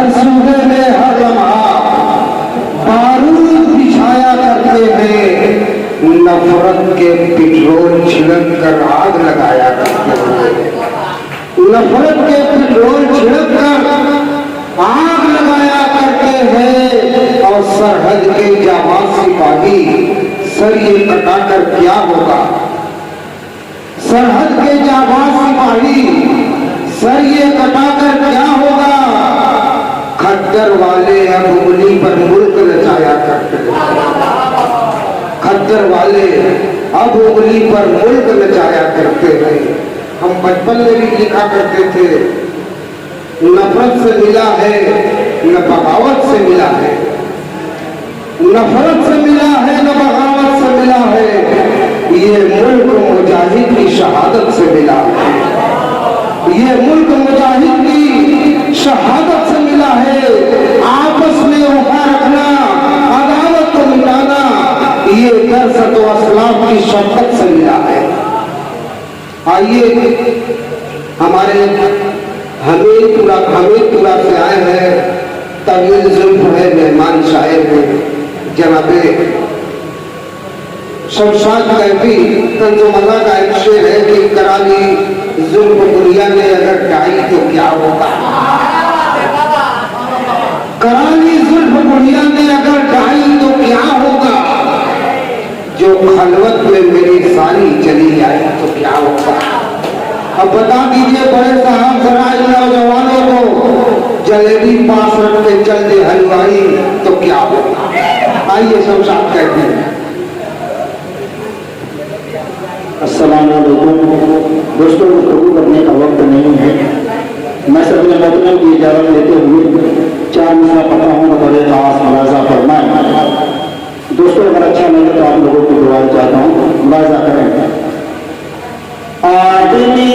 हर सूबे में हर लम्हा बारूद बिछाया करते हैं, नफरत के पेट्रोल छिड़क कर आग लगाया करते हैं। नफरत के पेट्रोल छिड़क कर आग लगाया करते हैं और सरहद के जाबाज सिपाही सर ये कटाकर क्या होगा। सरहद के जाबाज सिपाही सर ये कटाकर क्या होगा। खद्दर वाले अब उंगली पर मुल्क नचाया करते हैं। खद्दर वाले अब उंगली पर मुल्क नचाया करते हैं। हम बचपन में भी लिखा करते थे, नफरत से मिला है न बगावत से मिला है, नफरत से मिला है न बगावत से मिला है, ये मुल्क मुजाहिद की शहादत से मिला है। ये मुल्क मुजाहिद की शहादत से मिला है। आपस में वफा रखना, अदावत को मिटाना, ये दर्स तो अस्लाफ की शफकत से मिला है। आइए हमारे हमीरपुरा से आए हैं, तवील जुल्फ है, मेहमान शायर है जनाबे शमशाद कैफी। तंजुमला का एक शेर है कि कराली जुल्फ बुढ़िया ने अगर ढाई तो क्या होगा। कराली जुल्फ बुढ़िया ने अगर ढाई तो क्या होगा। जो खलवत में मेरी सारी चली जाए तो क्या होगा। अब बता दीजिए बड़े साहब जरा इन नौजवानों को, जलेबी पास रख के चल दे हलवाई तो क्या होगा। आइए शमशाद कहते हैं। अस्सलाम वालेकुम दोस्तों, गुफ्तगू करने का वक्त नहीं है। मैं सबने मोहतरम की इजाज़त लेते हुए चार मिसरा पढ़ा हूँ बतौर खास मुलाजा फरमाएं। दोस्तों अगर अच्छा लगे तो आप लोगों को दुआ चाहता हूँ, मुलाजा करें। आदमी